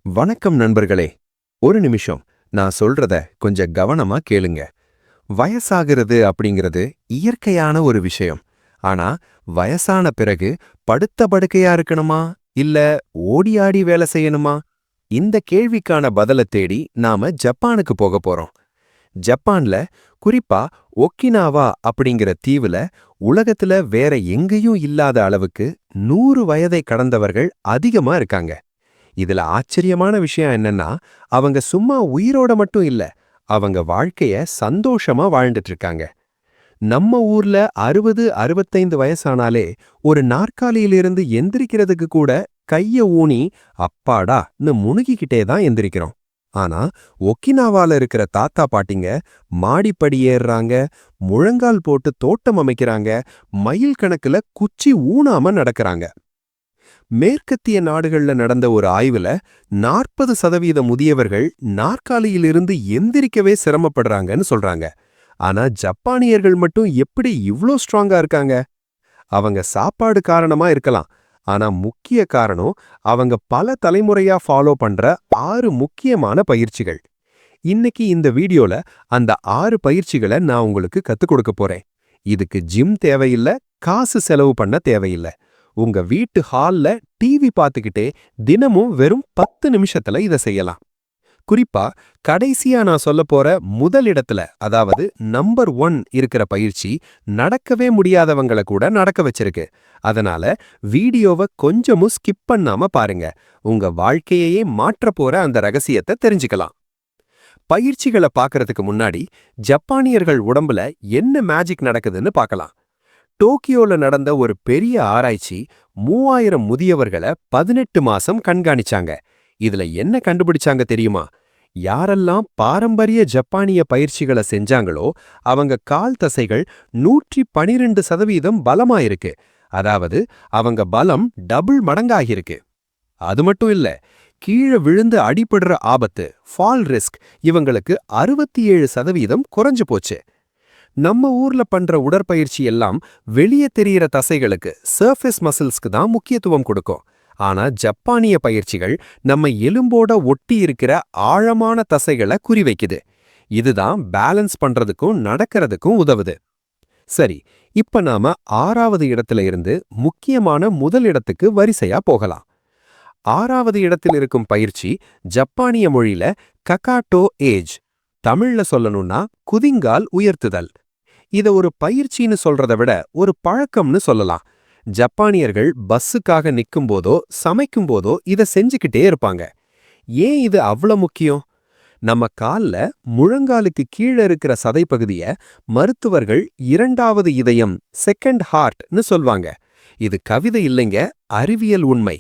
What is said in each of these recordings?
வணக்கம் நண்பர்களே. ஒரு நிமிஷம், நான் சொல்றத கொஞ்சம் கவனமா கேளுங்க. வயசாகிறது அப்படிங்கிறது இயற்கையான ஒரு விஷயம். ஆனா வயசான பிறகு படுத்த படுக்கையா இருக்கணுமா, இல்ல ஓடி ஆடி வேலை செய்யணுமா? இந்த கேள்விக்கான பதில தேடி நாம ஜப்பானுக்கு போக போறோம். ஜப்பான்ல, குறிப்பா ஒக்கினாவா அப்படிங்கிற தீவுல உலகத்துல வேற எங்கேயும் இல்லாத அளவுக்கு 100 வயதை கடந்தவர்கள் அதிகமா இருக்காங்க. இதுல ஆச்சரியமான விஷயம் என்னன்னா, அவங்க சும்மா உயிரோட மட்டும் இல்ல, அவங்க வாழ்க்கைய சந்தோஷமா வாழ்ந்துட்டு இருக்காங்க. நம்ம ஊர்ல 60, 65 வயசானாலே ஒரு நாற்காலியிலிருந்து எந்திரிக்கிறதுக்கு கூட கைய ஊனி அப்பாடான்னு முணுகிக்கிட்டே தான் எந்திரிக்கிறோம். ஆனா ஒக்கினாவால இருக்கிற தாத்தா பாட்டிங்க மாடிப்படி ஏறுறாங்க, முழங்கால் போட்டு தோட்டம் அமைக்கிறாங்க, மைல் கணக்குல குச்சி ஊனாம நடக்கறாங்க. மேற்கத்திய நாடுகள்ல நடந்த ஒரு ஆய்வுல 40% முதியவர்கள் நாற்காலியிலிருந்து எந்திரிக்கவே சிரமப்படுறாங்கன்னு சொல்றாங்க. ஆனா ஜப்பானியர்கள் மட்டும் எப்படி இவ்ளோ ஸ்ட்ராங்கா இருக்காங்க? அவங்க சாப்பாடு காரணமா இருக்கலாம். ஆனா முக்கிய காரணம் அவங்க பல தலைமுறையா ஃபாலோ பண்ற 6 முக்கியமான பயிற்சிகள். இன்னைக்கு இந்த வீடியோல அந்த 6 பயிற்சிகளை நான் உங்களுக்கு கத்துக் கொடுக்க போறேன். இதுக்கு ஜிம் தேவையில்ல, காசு செலவு பண்ண தேவையில்ல. உங்க வீட்டு ஹால்ல டிவி பார்த்துக்கிட்டே தினமும் வெறும் 10 நிமிஷத்துல இத செய்யலாம். குறிப்பா கடைசியா நான் சொல்லப் போற முதல் இடத்துல, அதாவது நம்பர் 1 இருக்கிற பயிற்சி நடக்கவே முடியாதவங்கள கூட நடக்க வச்சிருக்கு. அதனால வீடியோவை கொஞ்சமும் ஸ்கிப் பண்ணாம பாருங்க. உங்க வாழ்க்கையையே மாற்றப் போற அந்த ரகசியத்தை தெரிஞ்சுக்கலாம். பயிற்சிகளை பார்க்கறதுக்கு முன்னாடி ஜப்பானியர்கள் உடம்புல என்ன மேஜிக் நடக்குதுன்னு பார்க்கலாம். டோக்கியோல நடந்த ஒரு பெரிய ஆராய்ச்சி 3000 முதியவர்களை 18 மாசம் கண்காணிச்சாங்க. இதுல என்ன கண்டுபிடிச்சாங்க தெரியுமா? யாரெல்லாம் பாரம்பரிய ஜப்பானிய பயிற்சிகளை செஞ்சாங்களோ அவங்க கால் தசைகள் 112% பலமாயிருக்கு. அதாவது அவங்க பலம் டபுள் மடங்காகிருக்கு. அது மட்டும் இல்ல, கீழே விழுந்து அடிபடுற ஆபத்து, ஃபால் ரிஸ்க், இவங்களுக்கு 67% குறைஞ்சு போச்சு. நம்ம ஊர்ல பண்ற உடற்பயிற்சி எல்லாம் வெளியே தெரியிற தசைகளுக்கு, சர்ஃபேஸ் மசில்ஸ்க்கு தான் முக்கியத்துவம் கொடுக்கும். ஆனா ஜப்பானிய பயிற்சிகள் நம்ம எலும்போட ஒட்டி இருக்கிற ஆழமான தசைகளை குறிவைக்குது. இதுதான் பேலன்ஸ் பண்றதுக்கும் நடக்கிறதுக்கும் உதவுது. சரி, இப்ப நாம 6வது இடத்துல இருந்து முக்கியமான முதல் இடத்துக்கு வரிசையா போகலாம். 6வது இடத்தில் இருக்கும் பயிற்சி ஜப்பானிய மொழியில ககாட்டோ ஏஜ். தமிழ்ல சொல்லணும்னா குதிங்கால் உயர்த்துதல். இத ஒரு பயிற்சின்னு சொல்றதை விட ஒரு பழக்கம்னு சொல்லலாம். ஜப்பானியர்கள் பஸ்ஸுக்காக நிக்கும் போதோ சமைக்கும் போதோ இத செஞ்சுக்கிட்டே இருப்பாங்க. ஏன் இது அவ்வளவு முக்கியம்? நம்ம கால்ல முழங்காலுக்கு கீழே இருக்கிற சதைப்பகுதிய மருத்துவர்கள் 2வது இதயம், செகண்ட் ஹார்ட்னு சொல்வாங்க. இது கவிதை இல்லைங்க, அறிவியல் உண்மை.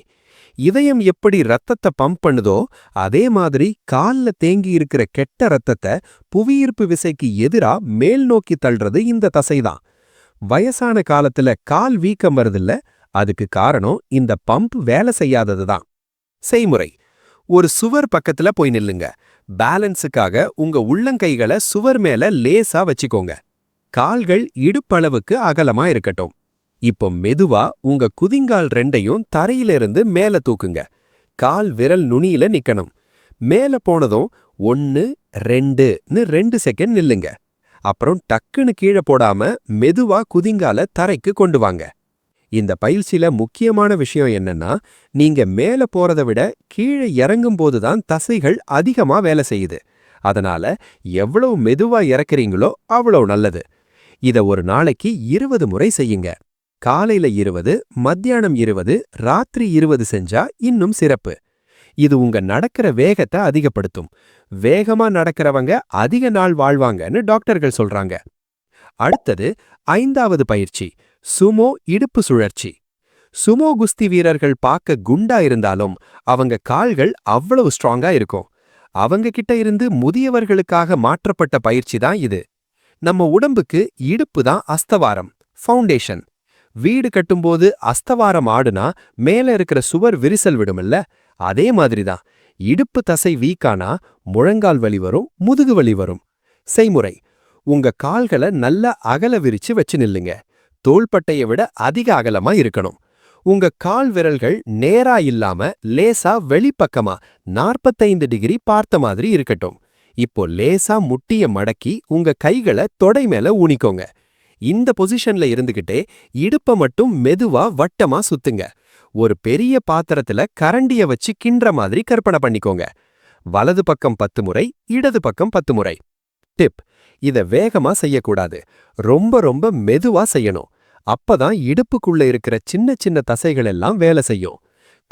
இதயம் எப்படி ரத்தத்தை பம்ப் பண்ணுதோ அதே மாதிரி கால்ல தேங்கி இருக்கிற கெட்ட ரத்தத்தை புவியீர்ப்பு விசைக்கு எதிரா மேல் நோக்கி தள்ளுறது இந்த தசைதான். வயசான காலத்துல கால் வீக்கம் வருதில்ல, அதுக்கு காரணம் இந்த பம்ப் வேலை செய்யாததுதான். செய்முறை: ஒரு சுவர் பக்கத்துல போய் நில்லுங்க. பேலன்ஸுக்காக உங்க உள்ளங்கைகளை சுவர் மேல லேசா வச்சுக்கோங்க. கால்கள் இடுப்பளவுக்கு அகலமா இருக்கட்டும். இப்போ மெதுவா உங்க குதிங்கால் 2யும் தரையிலிருந்து மேல தூக்குங்க. கால் விரல் நுனியில நிக்கணும். மேல போனதும் 1, 2ன்னு 2 செகண்ட் நில்லுங்க. அப்புறம் டக்குன்னு கீழே போடாம மெதுவா குதிங்கால தரைக்கு கொண்டு வாங்க. இந்த பயிற்சியில முக்கியமான விஷயம் என்னன்னா, நீங்க மேல போறதை விட கீழே இறங்கும் போதுதான் தசைகள் அதிகமா வேலை செய்யுது. அதனால எவ்வளவு மெதுவா இறக்குறீங்களோ அவ்வளவு நல்லது. இத ஒரு நாளைக்கு 20 முறை செய்யுங்க. காலையில 20, மத்தியானம் 20, ராத்திரி 20 செஞ்சா இன்னும் சிறப்பு. இது உங்க நடக்கிற வேகத்தை அதிகப்படுத்தும். வேகமா நடக்கிறவங்க அதிக நாள் வாழ்வாங்கன்னு டாக்டர்கள் சொல்றாங்க. அடுத்தது 5வது பயிற்சி, சுமோ இடுப்பு சுழற்சி. சுமோ குஸ்தி வீரர்கள் பார்க்க குண்டா இருந்தாலும் அவங்க கால்கள் அவ்வளவு ஸ்ட்ராங்கா இருக்கும். அவங்க கிட்ட இருந்து முதியவர்களுக்காக மாற்றப்பட்ட பயிற்சி தான் இது. நம்ம உடம்புக்கு இடுப்பு தான் அஸ்தவாரம், ஃபவுண்டேஷன். வீடு கட்டும்போது அஸ்தவாரம் ஆடுனா மேல இருக்கிற சுவர் விரிசல் விடுமில்ல, அதே மாதிரிதான் இடுப்பு தசை வீக்கானா முழங்கால் வலி வரும், முதுகு வலி வரும். செய்முறை: உங்க கால்களை நல்லா அகல விரிச்சு வச்சு நில்லுங்க. தோள்பட்டையை விட அதிக அகலமா இருக்கணும். உங்க கால் விரல்கள் நேரா இல்லாம லேசா வெளிப்பக்கமா 45 டிகிரி பார்த்த மாதிரி இருக்கட்டும். இப்போ லேசா முட்டிய மடக்கி உங்க கைகளை தொடை மேல ஊனிக்கோங்க. இந்த பொசிஷன்ல இருந்துகிட்டே இடுப்ப மட்டும் மெதுவா வட்டமா சுத்துங்க. ஒரு பெரிய பாத்திரத்துல கரண்டிய வச்சு கிண்டுற மாதிரி கற்பனை பண்ணிக்கோங்க. வலது பக்கம் 10 முறை, இடது பக்கம் 10 முறை. டிப்: இத வேகமா செய்யக்கூடாது. ரொம்ப ரொம்ப மெதுவா செய்யணும். அப்பதான் இடுப்புக்குள்ள இருக்கிற சின்ன சின்ன தசைகள் எல்லாம் வேலை செய்யும்.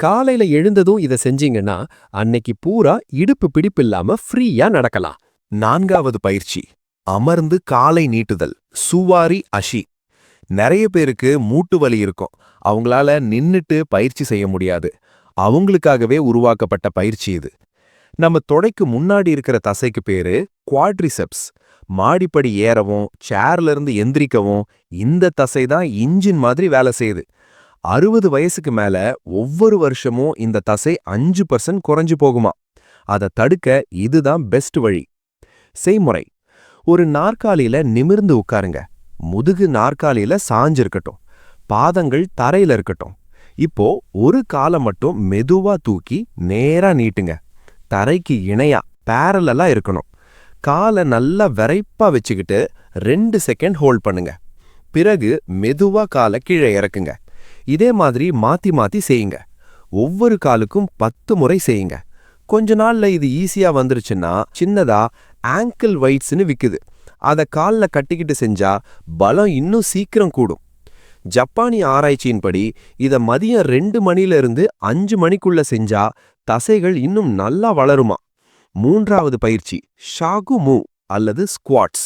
காலையில எழுந்ததும் இத செஞ்சீங்கன்னா அன்னைக்கு பூரா இடுப்பு பிடிப்பில்லாம ஃப்ரீயா நடக்கலாம். 4வது பயிற்சி: அமர்ந்து காலை நீட்டுதல், சுவாரி அஷி. நிறைய பேருக்கு மூட்டு வலி இருக்கும். அவங்களால நின்னுட்டு பயிற்சி செய்ய முடியாது. அவங்களுக்காகவே உருவாக்கப்பட்ட பயிற்சி இது. நம்ம தொடைக்கு முன்னாடி இருக்கிற தசைக்கு பேரு குவாட்ரிசெப்ஸ். மாடிப்படி ஏறவும் சேர்ல இருந்து எந்திரிக்கவும் இந்த தசை தான் இன்ஜின் மாதிரி வேலை செய்யுது. 60 வயசுக்கு மேல ஒவ்வொரு வருஷமும் இந்த தசை 5% குறைஞ்சு போகுமா. அதை தடுக்க இதுதான் பெஸ்ட் வழி. செய்முறை: ஒரு நாற்காலியில நிமிர்ந்து உட்காருங்க. முதுகு நாற்காலியில சாஞ்சிருக்கட்டும். பாதங்கள் தரையில இருக்கட்டும். இப்போ ஒரு காலை மட்டும் மெதுவா தூக்கி நேரா நீட்டுங்க. தரைக்கு இணையா பேரலா இருக்கணும். காலை நல்லா விரைப்பா வச்சுக்கிட்டு 2 செகண்ட் ஹோல்ட் பண்ணுங்க. பிறகு மெதுவா காலை கீழே இறக்குங்க. இதே மாதிரி மாத்தி மாத்தி செய்யுங்க. ஒவ்வொரு காலுக்கும் 10 முறை செய்யுங்க. கொஞ்ச நாள்ல இது ஈஸியா வந்துருச்சுன்னா சின்னதா ஆங்கிள் வெயிட்ஸ்னு விக்குது. அதை காலில் கட்டிக்கிட்டு செஞ்சா பலம் இன்னும் சீக்கிரம் கூடும். ஜப்பானிய ஆராய்ச்சியின்படி இதை மதியம் 2 மணில இருந்து 5 மணிக்குள்ள செஞ்சா தசைகள் இன்னும் நல்லா வளருமா. 3வது பயிற்சி: ஷாகு மூ அல்லது ஸ்குவாட்ஸ்.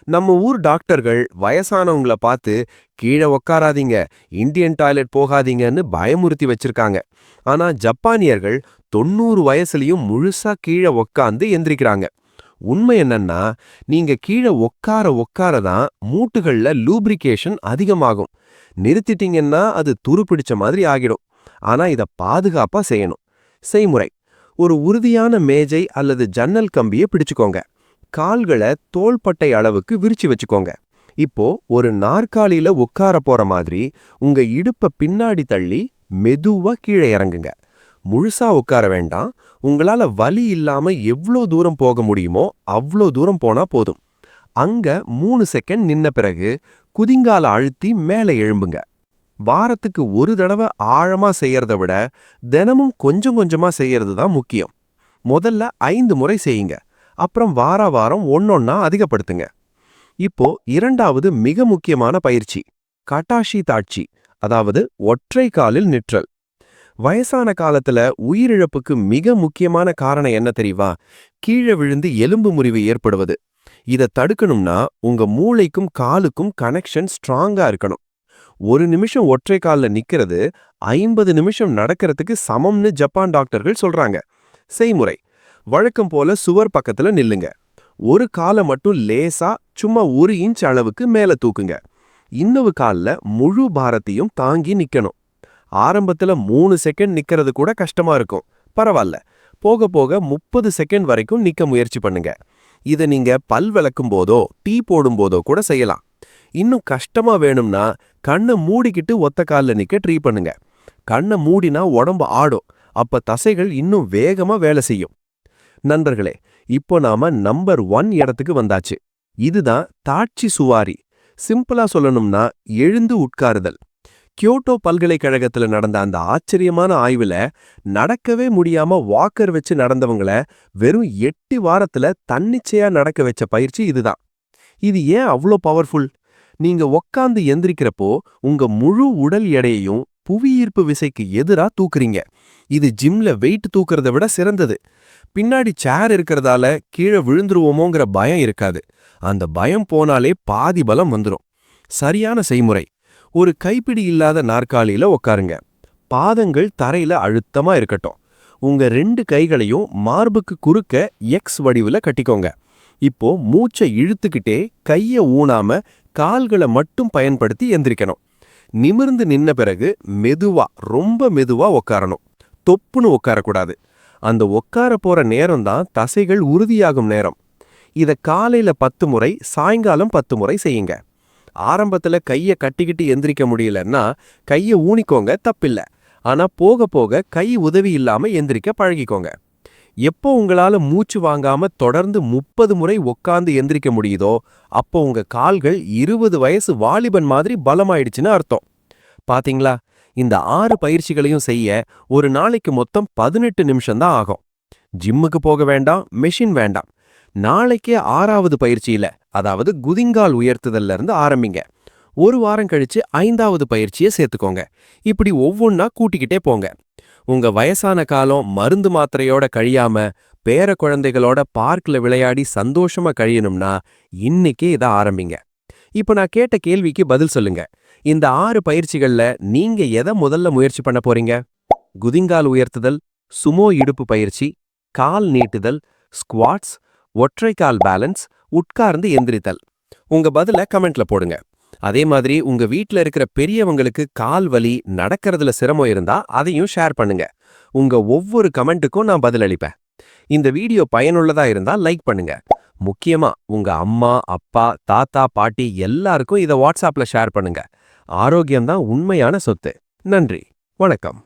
நம்ம ஊர் டாக்டர்கள் வயசானவங்கள பார்த்து கீழே உக்காராதீங்க, இந்தியன் டாய்லெட் போகாதீங்கன்னு பயமுறுத்தி வச்சிருக்காங்க. ஆனா ஜப்பானியர்கள் 90 வயசுலயும் முழுசா கீழே உக்காந்து எந்திரிக்கிறாங்க. உண்மை என்னன்னா, நீங்க கீழே உக்காரதான் மூட்டுகள்ல லூப்ரிகேஷன் அதிகமாகும். நிறுத்திட்டீங்கன்னா அது துருப்பிடிச்ச மாதிரி ஆகிடும். ஆனா இத பாதுகாப்பா செய்யணும். செய்முறை: ஒரு உறுதியான மேஜை அல்லது ஜன்னல் கம்பியை பிடிச்சுக்கோங்க. கால்களை தோள்பட்டை அளவுக்கு விரிச்சு வச்சுக்கோங்க. இப்போ ஒரு நாற்காலியில உட்கார போற மாதிரி உங்க இடுப்ப பின்னாடி தள்ளி மெதுவா கீழே இறங்குங்க. முழுசா உட்கார வேண்டாம். உங்களால வலி இல்லாம எவ்வளோ தூரம் போக முடியுமோ அவ்வளோ தூரம் போனா போதும். அங்க 3 செகண்ட் நின்ன பிறகு குதிங்கால அழுத்தி மேலே எழும்புங்க. வாரத்துக்கு ஒரு தடவை ஆழமா செய்யறத விட தினமும் கொஞ்சம் கொஞ்சமா செய்யறது தான் முக்கியம். முதல்ல 5 முறை செய்யுங்க. அப்புறம் வாரம் ஒன்னொன்னா அதிகப்படுத்துங்க. இப்போ 2வது மிக முக்கியமான பயிற்சி: கட்டாஷி தாட்சி, அதாவது ஒற்றை காலில் நிற்றல். வயசான காலத்துல உயிரிழப்புக்கு மிக முக்கியமான காரணம் என்ன தெரியுமா? கீழே விழுந்து எலும்பு முறிவு ஏற்படுவது. இதை தடுக்கணும்னா உங்க மூளைக்கும் காலுக்கும் கனெக்ஷன் ஸ்ட்ராங்கா இருக்கணும். 1 நிமிஷம் ஒற்றை காலில் நிக்கிறது 50 நிமிஷம் நடக்கிறதுக்கு சமம்னு ஜப்பான் டாக்டர்கள் சொல்றாங்க. செய்முறை: வழக்கம் போல சுவர் பக்கத்துல நில்லுங்க. ஒரு காலை மட்டும் லேசா சும்மா 1 இன்ச் அளவுக்கு மேல தூக்குங்க. இன்னொரு கால்ல முழு பாரத்தையும் தாங்கி நிக்கணும். ஆரம்பத்துல 3 செகண்ட் நிக்கிறது கூட கஷ்டமா இருக்கும். பரவாயில்ல, போக போக 30 செகண்ட் வரைக்கும் நிக்க முயற்சி பண்ணுங்க. இதை நீங்க பல் விளக்கும் போதோ டீ போடும் போதோ கூட செய்யலாம். இன்னும் கஷ்டமா வேணும்னா கண்ணை மூடிக்கிட்டு ஒத்த கால்ல நிக்க ட்ரை பண்ணுங்க. கண்ணை மூடினா உடம்பு ஆடும். அப்ப தசைகள் இன்னும் வேகமா வேலை செய்யும். நண்பர்களே, இப்போ நாம நம்பர் 1 இடத்துக்கு வந்தாச்சு. இதுதான் தாட்சி சுவாரி. சிம்பிளா சொல்லணும்னா எழுந்து உட்காருதல். கியோட்டோ பல்கலைக்கழகத்துல நடந்த அந்த ஆச்சரியமான ஆய்வுல நடக்கவே முடியாம வாக்கர் வச்சு நடந்தவங்கள வெறும் 8 வாரத்துல தன்னிச்சையா நடக்க வச்ச பயிற்சி இதுதான். இது ஏன் அவ்வளோ பவர்ஃபுல்? நீங்க உக்காந்து எந்திரிக்கிறப்போ உங்க முழு உடல் எடையையும் புவியீர்ப்பு விசைக்கு எதிரா தூக்குறீங்க. இது ஜிம்ல வெயிட் தூக்குறதை விட சிறந்தது. பின்னாடி சேர் இருக்கிறதால கீழே விழுந்துருவோமோங்கிற பயம் இருக்காது. அந்த பயம் போனாலே பாதி பலம் வந்துடும். சரியான செய்முறை: ஒரு கைப்பிடி இல்லாத நாற்காலியில உட்காருங்க. பாதங்கள் தரையில அழுத்தமா இருக்கட்டும். உங்க 2 கைகளையும் மார்புக்கு குறுக்க எக்ஸ் வடிவுல கட்டிக்கோங்க. இப்போ மூச்சை இழுத்துக்கிட்டே கைய ஊனாம கால்களை மட்டும் பயன்படுத்தி எந்திரிக்கணும். நிமிர்ந்து நின்ன பிறகு மெதுவா, ரொம்ப மெதுவா உட்காரணும். தொப்புன்னு உட்காரக்கூடாது. அந்த உட்கார போற நேரம் தான் தசைகள் உறுதியாகும் நேரம். இத காலையில 10 முறை, சாயங்காலம் 10 முறை செய்யுங்க. ஆரம்பத்துல கைய கட்டிக்கிட்டு எந்திரிக்க முடியலன்னா கைய ஊனிக்கோங்க, தப்பில்ல. ஆனா போக போக கை உதவி இல்லாம எந்திரிக்க பழகிக்கோங்க. எப்போ உங்களால மூச்சு வாங்காம தொடர்ந்து 30 முறை உட்கார்ந்து எந்திரிக்க முடியுதோ அப்போ உங்க கால்கள் 20 வயசு வாலிபன் மாதிரி பலமாயிடுச்சுன்னு அர்த்தம். பாத்தீங்களா? இந்த 6 பயிற்சிகளையும் செய்ய ஒரு நாளைக்கு மொத்தம் 18 நிமிஷம் தான் ஆகும். ஜிம்முக்கு போக வேண்டாம், மெஷின் வேண்டாம். நாளைக்கே 6வது பயிற்சியில, அதாவது குதிங்கால் உயர்த்துதல்ல இருந்து ஆரம்பிங்க. ஒரு வாரம் கழிச்சு 5வது பயிற்சியை சேர்த்துக்கோங்க. இப்படி ஒவ்வொன்னா கூட்டிக்கிட்டே போங்க. உங்க வயசான காலம் மருந்து மாத்திரையோட கழியாம பேர குழந்தைகளோட பார்க்ல விளையாடி சந்தோஷமா கழியணும்னா இன்னைக்கே இதை ஆரம்பிங்க. இப்ப நான் கேட்ட கேள்விக்கு பதில் சொல்லுங்க. இந்த 6 பயிற்சிகள்ல நீங்க எதை முதல்ல முயற்சி பண்ண போறீங்க? குதிங்கால் உயர்த்துதல், சுமோ இடுப்பு பயிற்சி, கால் நீட்டுதல், ஸ்குவாட்ஸ், ஒற்றைக்கால் பேலன்ஸ், உட்கார்ந்து எந்திரித்தல். உங்க பதில கமெண்ட்ல போடுங்க. அதே மாதிரி உங்க வீட்ல இருக்கிற பெரியவங்களுக்கு கால் வலி, நடக்கிறதுல சிரமம் இருந்தா அதையும் ஷேர் பண்ணுங்க. உங்க ஒவ்வொரு கமெண்ட்டுக்கும் நான் பதிலளிப்பேன். இந்த வீடியோ பயனுள்ளதா இருந்தா லைக் பண்ணுங்க. முக்கியமா உங்க அம்மா, அப்பா, தாத்தா, பாட்டி எல்லாருக்கும் இதை வாட்ஸ்அப்ல ஷேர் பண்ணுங்க. ஆரோக்கியம்தான் உண்மையான சொத்து. நன்றி, வணக்கம்.